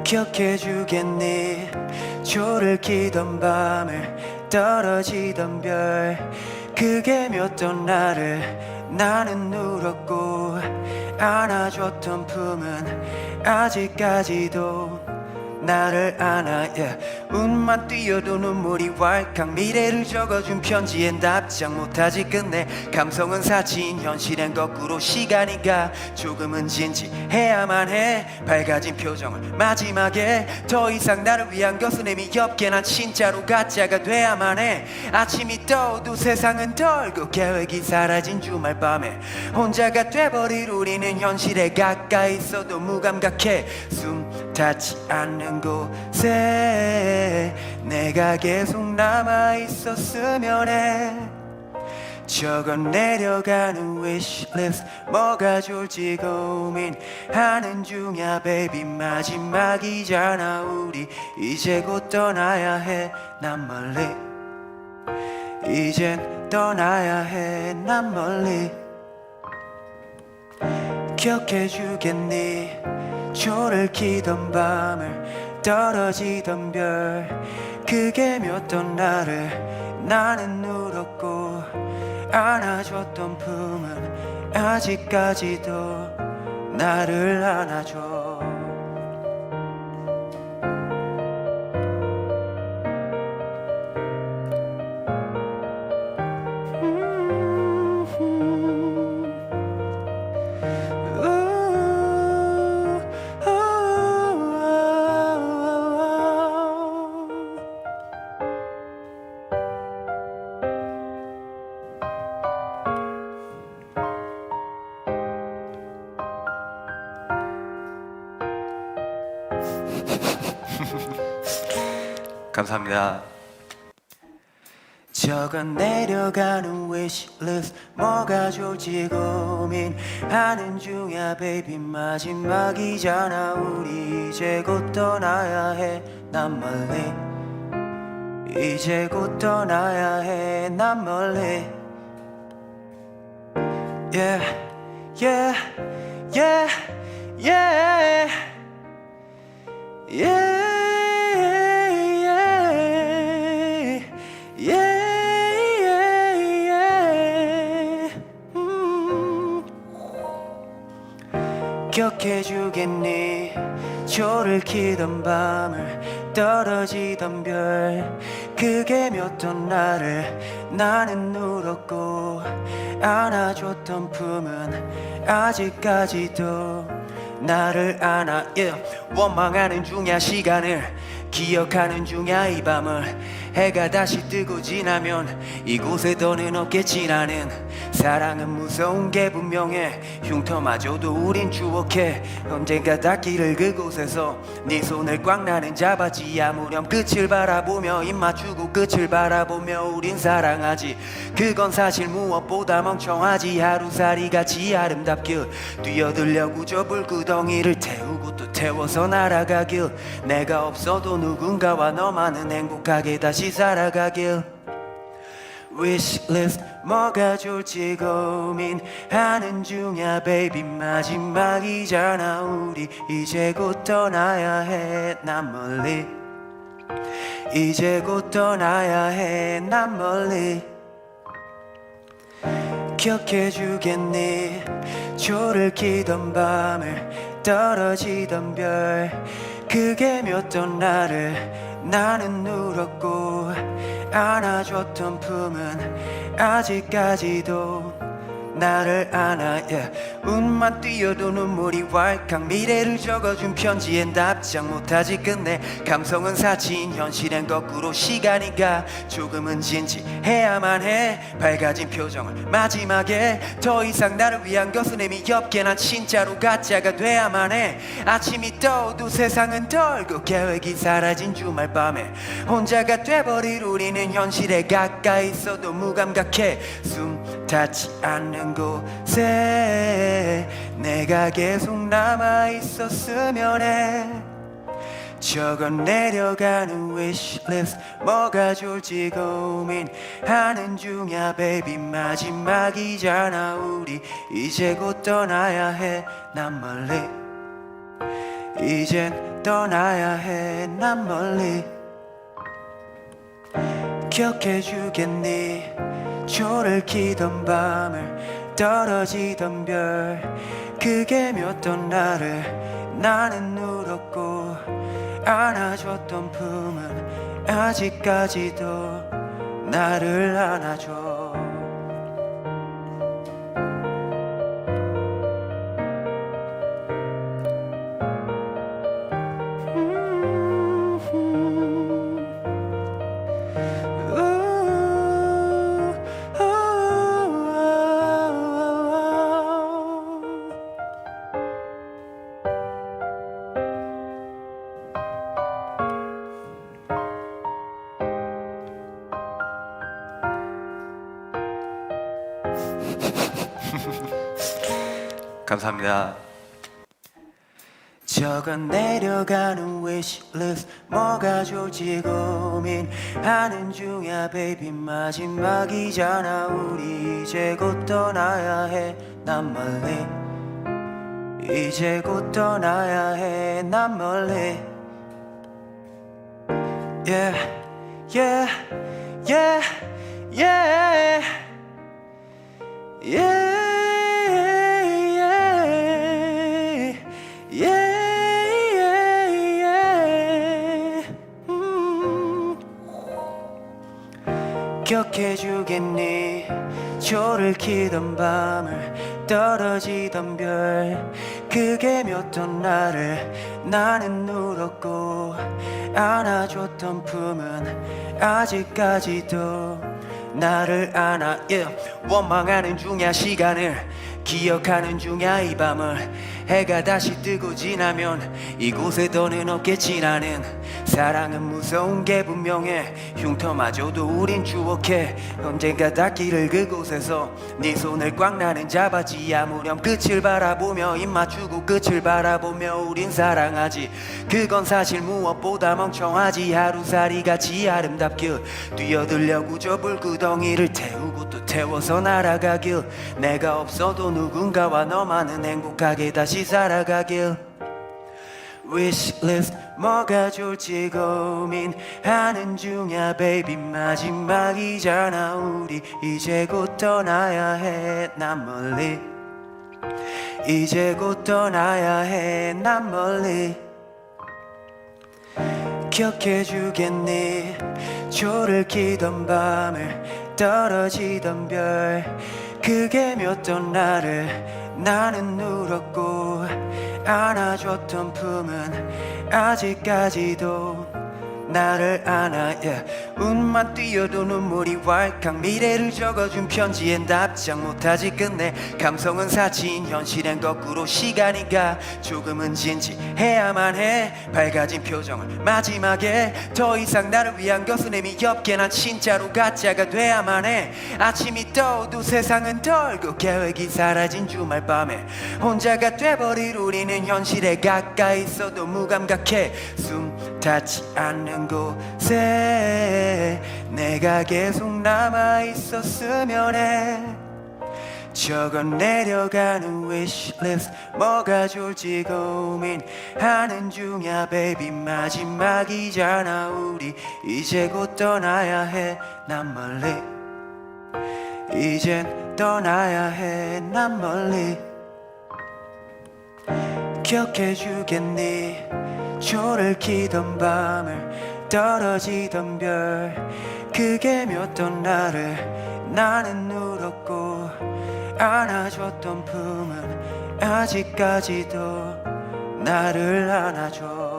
기억해주겠니 조를 키던 밤을 떨어지던 별 그게 몇 던 나를 나는 울었고 안아줬던 품은 아직까지도 나를 안아 운만 띄어도 눈물이 왈칵 미래를 적어준 편지엔 답장 못하지 끝내 감성은 사치인 현실엔 거꾸로 시간이 가 조금은 진지해야만 해 밝아진 표정을 마지막에 더 이상 나를 위한 것은 의미 없게 난 진짜로 가짜가 돼야만 해 아침이 떠오도 세상은 덜고 계획이 사라진 주말 밤에 혼자가 돼버릴 우리는 현실에 가까이 있어도 무감각해 숨 닿지 않는 곳에 내가 계속 남아있었으면 해 적어 내려가는 wishlist 뭐가 좋을지 고민하는 중이야 baby 마지막이잖아 우리 이제 곧 떠나야 해 난 멀리 이젠 떠나야 해 난 멀리 기억해주겠니 조를 키던 밤을 떨어지던 별 그게 몇 던 나를 나는 울었고 안아줬던 품은 아직까지도 나를 안아줘 감사합니다. 적어 내려가는 wishlist 뭐가 좋을지 고민하는 중이야 baby 마지막이잖아 우리 이제 곧 떠나야 해 난 멀리 이제 곧 떠나야 해 난 멀리 Yeah yeah yeah yeah yeah 기억해주겠니 조를 키던 밤을 떨어지던 별 그게 몇 던 나를 나는 울었고 안아줬던 품은 아직까지도 나를 안아 원망하는 중이야 시간을 기억하는 중이야 이 밤을 해가 다시 뜨고 지나면 이곳에 더는 없겠지. 나는 사랑은 무서운 게 분명해. 흉터마저도 우린 추억해. 언젠가 닿기를 그곳에서 네 손을 꽉 나는 잡았지. 아무렴 끝을 바라보며 입 맞추고 끝을 바라보며 우린 사랑하지. 그건 사실 무엇보다 멍청하지. 하루살이같이 아름답게 뛰어들려고 저 불구덩이를 태우고 또 태워서 날아가길. 내가 없어도 누군가와 너만은 행복하게 다시 살아가길. wishlist 뭐가 좋을지 고민하는 중이야 baby. 마지막이잖아 우리 이제 곧 떠나야 해. 난 멀리 이제 곧 떠나야 해. 난 멀리 기억해주겠니? 조를 키던 밤을 떨어지던 별 그게 몇던 나를 나는 울었고 안아줬던 품은 아직까지도 나를 안아. 운만 뛰어도 눈물이 왈칵. 미래를 적어준 편지엔 답장 못하지. 끝내 감성은 사치인 현실엔 거꾸로 시간이 가. 조금은 진지해야만 해. 밝아진 표정을 마지막에 더 이상 나를 위한 것은 의미 없게 난 진짜로 가짜가 돼야만 해. 아침이 떠오도 세상은 떨고 계획이 사라진 주말 밤에 혼자가 돼버릴 우리는 현실에 가까이 있어도 무감각해. 숨 닿지 않는 곳에 내가 계속 남아있었으면 해. 적어 내려가는 wishlist 뭐가 좋을지 고민하는 중이야 baby. 마지막이잖아 우리 이제 곧 떠나야 해. 난 멀리 이젠 떠나야 해. 난 멀리 기억해주겠니? 조를 키던 밤을 떨어지던 별 그게 몇던 나를 나는 울었고 안아줬던 품은 아직까지도 나를 안아줘. 감사합니다. 적어 내려가는 wishlist 뭐가 좋을지 고민하는 중이야 baby. 마지막이잖아 우리 이제 곧 떠나야 해. 난 멀리 이제 곧 떠나야 해. 난 멀리 yeah yeah yeah yeah yeah 기억해주겠니? 조를 키던 밤을 떨어지던 별 그게 몇던 나를 나는 울었고 안아줬던 품은 아직까지도 나를 안아. 원망하는 중이야 시간을 기억하는 중이야 이 밤을. 해가 다시 뜨고 지나면 이곳에 더는 없겠지. 나는 사랑은 무서운 게 분명해. 흉터마저도 우린 추억해. 언젠가 닿기를 그곳에서 네 손을 꽉 나는 잡았지. 아무렴 끝을 바라보며 입 맞추고 끝을 바라보며 우린 사랑하지. 그건 사실 무엇보다 멍청하지. 하루살이같이 아름답게 뛰어들려고 저 불구덩이를 태우고 또 태워서 날아가길. 내가 없어도 누군가와 너만은 행복하게 다시 살아가길. wishlist 뭐가 좋을지 고민하는 중이야 baby. 마지막이잖아 우리 이제 곧 떠나야 해. 난 멀리 이제 곧 떠나야 해. 난 멀리 기억해주겠니? 조를 키던 밤을 떨어지던 별 그게 몇던 나를 나는 울었고 안아줬던 품은 아직까지도 나를 안아 운만 띄어도 눈물이 왈칵 미래를 적어준 편지엔 답장 못하지 끝내 감성은 사치인 현실엔 거꾸로 시간이 가 조금은 진지해야만 해 밝아진 표정을 마지막에 더 이상 나를 위한 것은 의미 없게 난 진짜로 가짜가 돼야만 해 아침이 떠오도 세상은 덜고 계획이 사라진 주말 밤에 혼자가 돼버릴 우리는 현실에 가까이 있어도 무감각해 숨 닿지 않는 곳에 내가 계속 남아있었으면 해 적어 내려가는 wishlist 뭐가 좋을지 고민하는 중이야 baby 마지막이잖아 우리 이제 곧 떠나야 해 난 멀리 이젠 떠나야 해 난 멀리 기억해주겠니 초를 키던 밤을 떨어지던 별 그게 몇 던 나를 나는 울었고 안아줬던 품은 아직까지도 나를 안아줘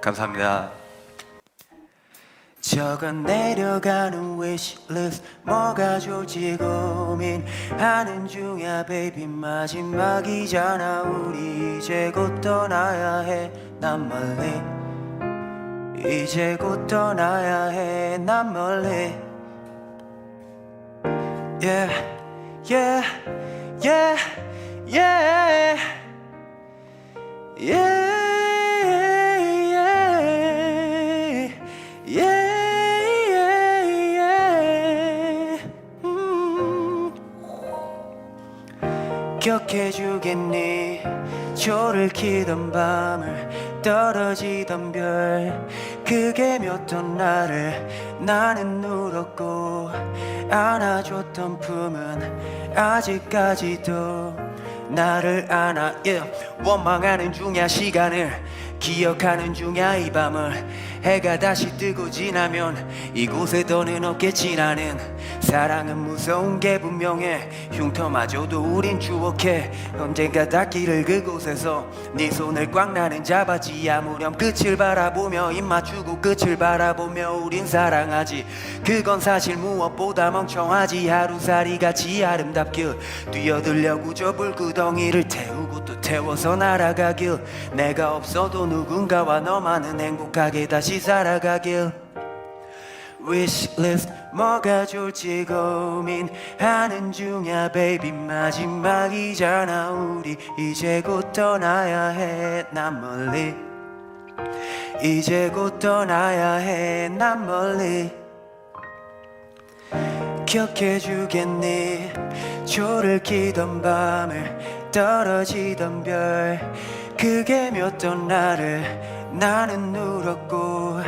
감사합니다. 적어 내려가는 wishlist 뭐가 좋을지 고민하는 중이야 baby 마지막이잖아 우리 이제 곧 떠나야 해 난 멀리 이제 곧 떠나야 해 난 멀리 yeah yeah yeah yeah yeah 기억해주겠니 초를 키던 밤을 떨어지던 별 그게 몇 던 나를 나는 울었고 안아줬던 품은 아직까지도 나를 안아 원망하는 중이야 시간을 기억하는 중이야 이 밤을 해가 다시 뜨고 지나면 이곳에 더는 없겠지 나는 사랑은 무서운 게 분명해 흉터마저도 우린 추억해 언젠가 닿기를 그곳에서 네 손을 꽉 나는 잡았지 아무렴 끝을 바라보며 입 맞추고 끝을 바라보며 우린 사랑하지 그건 사실 무엇보다 멍청하지 하루살이같이 아름답길 뛰어들려고 저 불구덩이를 태우고 또 태워서 날아가길 내가 없어도 누군가와 너만은 행복하게 다시 살아가길 wishlist 뭐가 좋을지 고민하는 중이야 baby 마지막이잖아 우리 이제 곧 떠나야 해 난 멀리 이제 곧 떠나야 해 난 멀리 기억해주겠니 초를 키던 밤을 떨어지던 별 그게 몇 던 나를 나는 울었고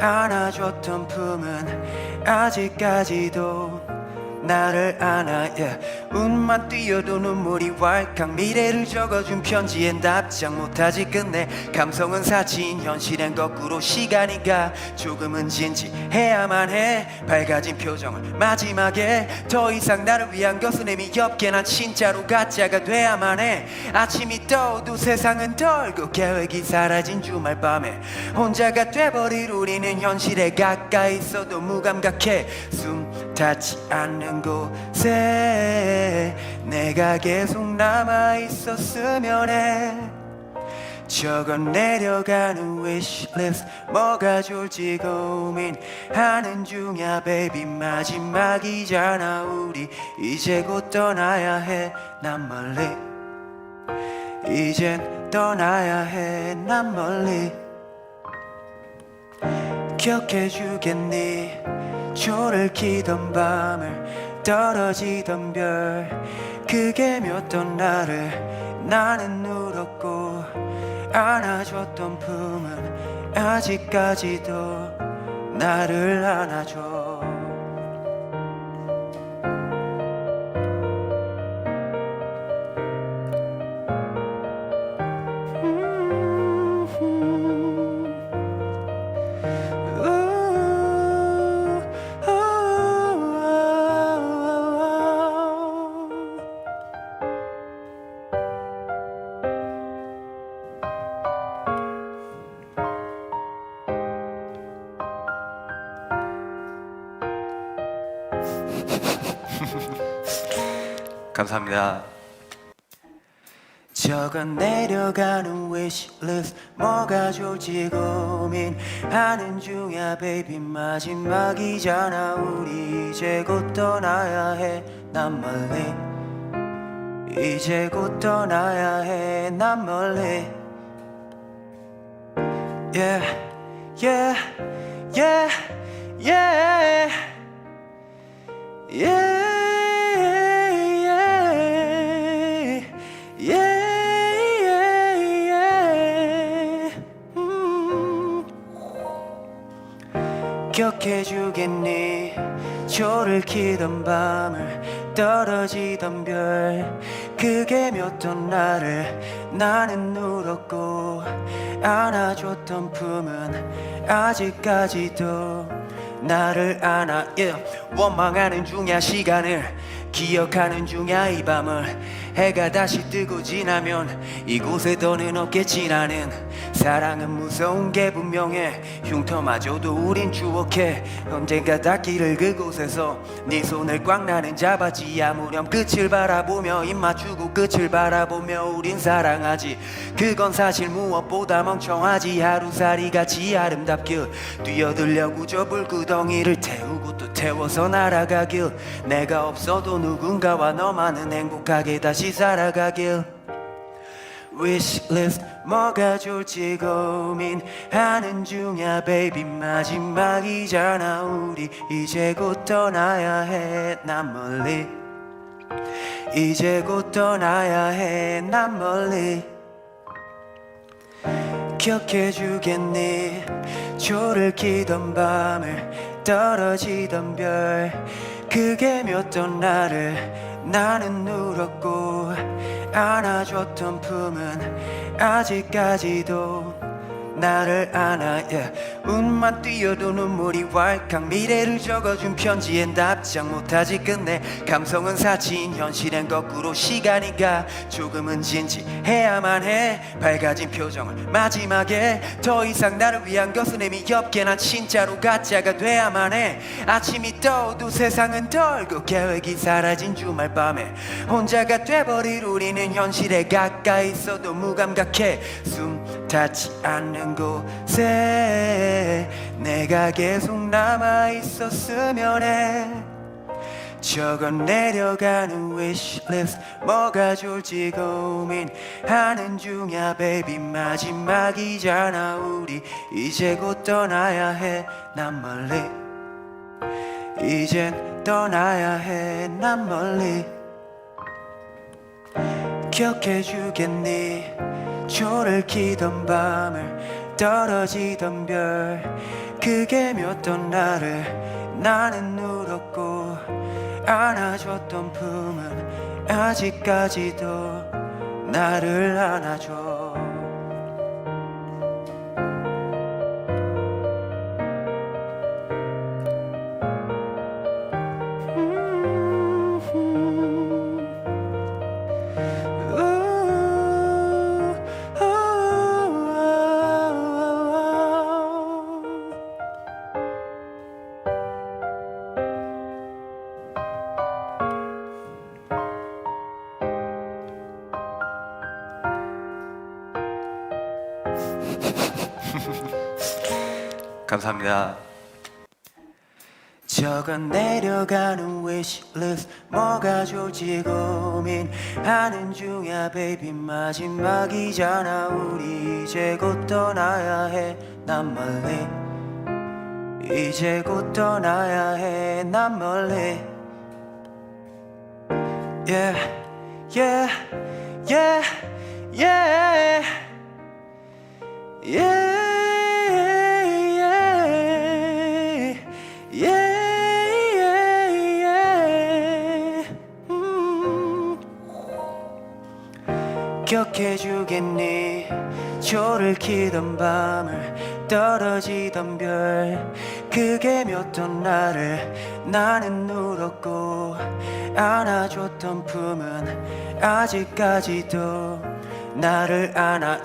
안아줬던 품은 아직까지도 나를 안아 운만 띄어도 눈물이 왈칵 미래를 적어준 편지엔 답장 못하지 끝내 감성은 사치인 현실엔 거꾸로 시간이 가 조금은 진지해야만 해 밝아진 표정을 마지막에 더 이상 나를 위한 것은 의미 없게 난 진짜로 가짜가 돼야만 해 아침이 떠오도 세상은 덜고 계획이 사라진 주말 밤에 혼자가 돼버릴 우리는 현실에 가까이 있어도 무감각해 숨 닿지 않는 곳에 내가 계속 남아있었으면 해 적어 내려가는 wishlist 뭐가 좋을지 고민하는 중이야 baby 마지막이잖아 우리 이제 곧 떠나야 해 난 멀리 이젠 떠나야 해 난 멀리 기억해주겠니 초를 키던 밤을 떨어지던 별 그게 몇 던 나를 나는 울었고 안아줬던 품은 아직까지도 나를 안아줘. 감사합니다. 적어 내려가는 wishlist 뭐가 좋을지 고민하는 중이야 baby. 마지막이잖아 우리 이제 곧 떠나야 해 난 멀리. 이제 곧 떠나야 해 난 멀리. Yeah yeah yeah yeah yeah 기억해주겠니 초를 키던 밤을 떨어지던 별 그게 몇 던 나를 나는 울었고 안아줬던 품은 아직까지도 나를 안아. yeah. 원망하는 중이야 시간을 기억하는 중이야 이 밤을. 해가 다시 뜨고 지나면 이곳에 더는 없겠지. 나는 사랑은 무서운 게 분명해. 흉터마저도 우린 추억해. 언젠가 닿기를 그곳에서 네 손을 꽉 나는 잡았지. 아무렴 끝을 바라보며 입 맞추고 끝을 바라보며 우린 사랑하지. 그건 사실 무엇보다 멍청하지. 하루살이같이 아름답길 뛰어들려고 저 불구덩이를 태우고 또 태워서 날아가길. 내가 없어도 누군가와 너만은 행복하게 다시 살아가길. wishlist 뭐가 좋을지 고민하는 중이야 baby. 마지막이잖아 우리 이제 곧 떠나야 해 난 멀리. 이제 곧 떠나야 해 난 멀리. 기억해주겠니 초를 키던 밤을 떨어지던 별 그게 몇 던 나를 나는 울었고 안아줬던 품은 아직까지도 나를 안아. yeah. 운만 띄어도 눈물이 왈칵. 미래를 적어준 편지엔 답장 못하지. 끝내 감성은 사치인 현실엔 거꾸로 시간이 가. 조금은 진지해야만 해. 밝아진 표정을 마지막에 더 이상 나를 위한 것은 의미 없게 난 진짜로 가짜가 돼야만 해. 아침이 떠오도 세상은 떨고 계획이 사라진 주말 밤에 혼자가 돼버릴 우리는 현실에 가까이 있어도 무감각해. 숨 닿지 않는 곳에 내가 계속 남아있었으면 해. 적어 내려가는 wishlist 뭐가 좋을지 고민하는 중이야 baby. 마지막이잖아 우리 이제 곧 떠나야 해 난 멀리. 이젠 떠나야 해 난 멀리. 기억해주겠니 초를 키던 밤을 떨어지던 별 그게 몇 던 나를 나는 울었고 안아줬던 품은 아직까지도 나를 안아줘. 감사합니다. 적어 내려가는 wishlist 뭐가 좋을지 고민하는 중이야 baby. 마지막이잖아 우리 이제 곧 떠나야 해 난 멀리. 이제 곧 떠나야 해 난 멀리. yeah yeah yeah yeah, yeah. 기억해주겠니 저를 키던 밤을 떨어지던 별 그게 몇 던 나를 나는 울었고 안아줬던 품은 아직까지도 나를 안아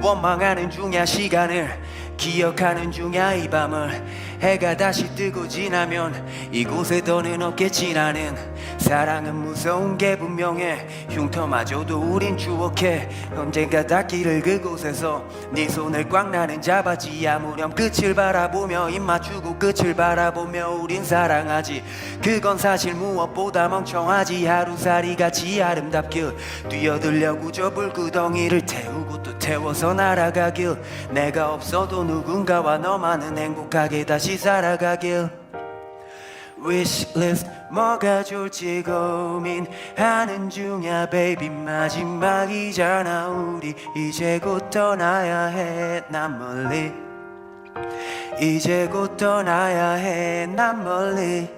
원망하는 중이야 시간을 기억하는 중이야 이 밤을 해가 다시 뜨고 지나면 이곳에 더는 없겠지 나는 사랑은 무서운 게 분명해 흉터마저도 우린 추억해 언젠가 닿기를 그곳에서 네 손을 꽉 나는 잡았지 아무렴 끝을 바라보며 입 맞추고 끝을 바라보며 우린 사랑하지 그건 사실 무엇보다 멍청하지 하루살이 같이 아름답길 뛰어들려고 저 불구덩이를 태우고 또 태워서 날아가길 내가 없어도 누군가와 너만은 행복하게 다시 살아가길 wishlist 뭐가 좋을지 고민하는 중이야 baby 마지막이잖아 우리 이제 곧 떠나야 해 난 멀리 이제 곧 떠나야 해 난 멀리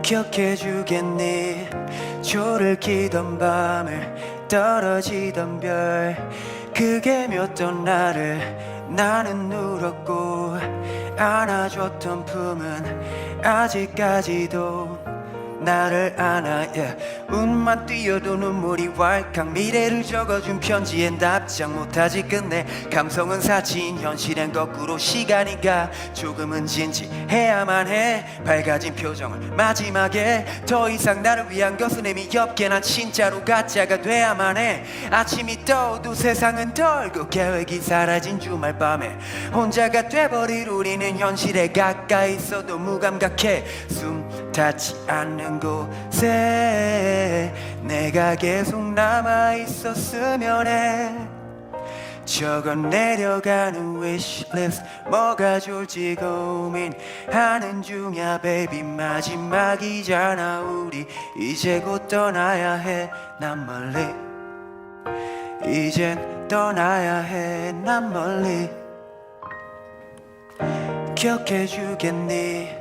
기억해주겠니 조를 키던 밤을 떨어지던 별 그게 몇 던 나를 나는 울었고 안아줬던 품은 아직까지도 나를 안아 운만 뛰어도 눈물이 왈칵 미래를 적어준 편지엔 답장 못하지 끝내 감성은 사치인 현실엔 거꾸로 시간이 가 조금은 진지해야만 해 밝아진 표정을 마지막에 더 이상 나를 위한 것은 의미 없게 난 진짜로 가짜가 돼야만 해 아침이 떠오도 세상은 덜고 계획이 사라진 주말 밤에 혼자가 돼버릴 우리는 현실에 가까이 있어도 무감각해 숨 닿지 않는 곳에 내가 계속 남아있었으면 해 적어 내려가는 wishlist 뭐가 좋을지 고민하는 중이야 baby 마지막이잖아 우리 이제 곧 떠나야 해 난 멀리 이젠 떠나야 해 난 멀리 기억해주겠니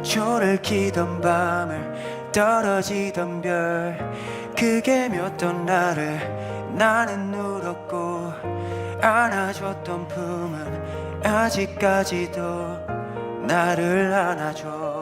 조를 키던 밤을 떨어지던 별 그게 몇 던 나를 나는 울었고 안아줬던 품은 아직까지도 나를 안아줘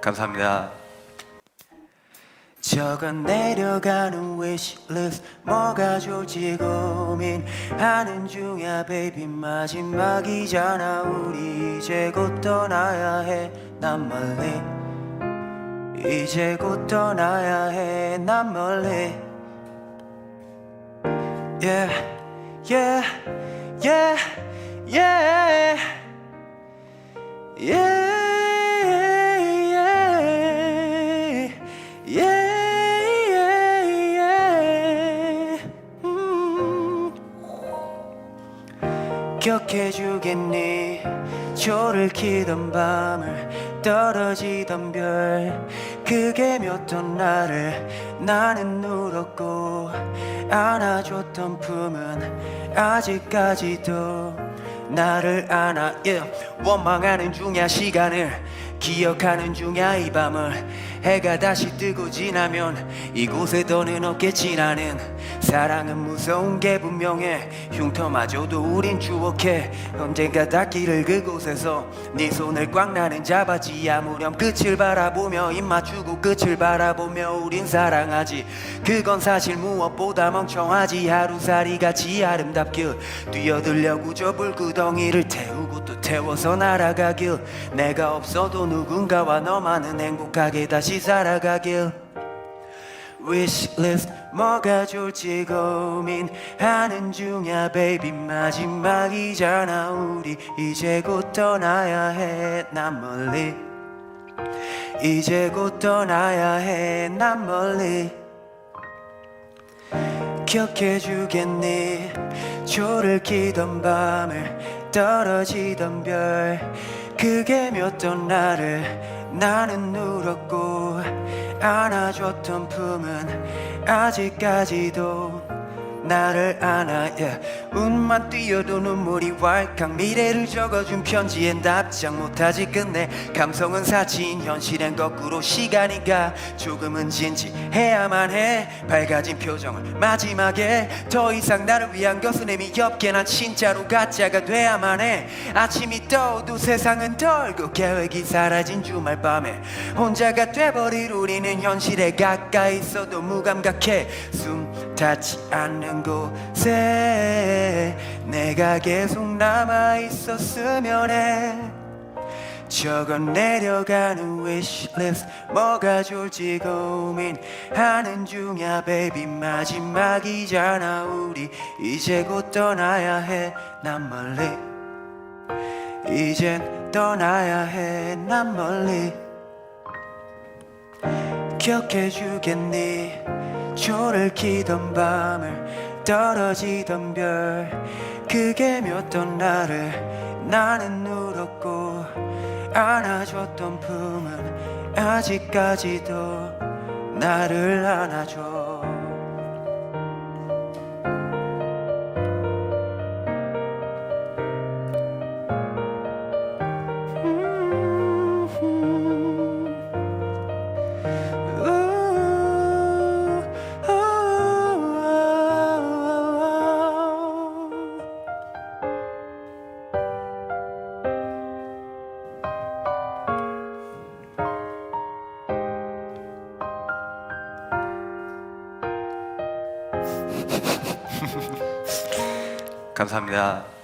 감사합니다. 적어 내려가는 wishlist 뭐가 좋을지 고민하는 중이야 baby 마지막이잖아 우리 이제 곧 떠나야 해 난 멀리 이제 곧 떠나야 해 난 멀리 yeah yeah yeah yeah yeah 기억해주겠니 조를 키던 밤을 떨어지던 별 그게 몇 던 나를 나는 울었고 안아줬던 품은 아직까지도 나를 안아 원망하는 중이야 시간을 기억하는 중이야 이 밤을 해가 다시 뜨고 지나면 이곳에 더는 없겠지 나는 사랑은 무서운 게 분명해 흉터마저도 우린 추억해 언젠가 닿기를 그곳에서 네 손을 꽉 나는 잡았지 아무렴 끝을 바라보며 입 맞추고 끝을 바라보며 우린 사랑하지 그건 사실 무엇보다 멍청하지 하루살이 같이 아름답길 뛰어들려고 저 불구덩이를 태우고 또 태워서 날아가길 내가 없어도 누군가와 너만은 행복하게 다시 살아가길 wishlist 뭐가 좋을지 고민하는 중이야 baby 마지막이잖아 우리 이제 곧 떠나야 해 난 멀리 이제 곧 떠나야 해 난 멀리 기억해주겠니 조를 키던 밤을 떨어지던 별 그게 몇 던 나를 나는 울었고 안아줬던 품은 아직까지도 나를 안아 yeah. 운만 띄어도 눈물이 왈칵 미래를 적어준 편지엔 답장 못하지 끝내 감성은 사치인 현실엔 거꾸로 시간이 가 조금은 진지해야만 해 밝아진 표정을 마지막에 더 이상 나를 위한 것은 의미 없게 난 진짜로 가짜가 돼야만 해 아침이 떠오도 세상은 덜고 계획이 사라진 주말 밤에 혼자가 돼버릴 우리는 현실에 가까이 있어도 무감각해 숨 닿지 않는 곳에 내가 계속 남아있었으면 해 적어 내려가는 wishlist 뭐가 좋을지 고민하는 중이야 baby 마지막이잖아 우리 이제 곧 떠나야 해 난 멀리 이젠 떠나야 해 난 멀리 기억해주겠니 조를 키던 밤을 떨어지던 별 그게 몇 던 나를 나는 울었고 안아줬던 품은 아직까지도 나를 안아줘 감사합니다.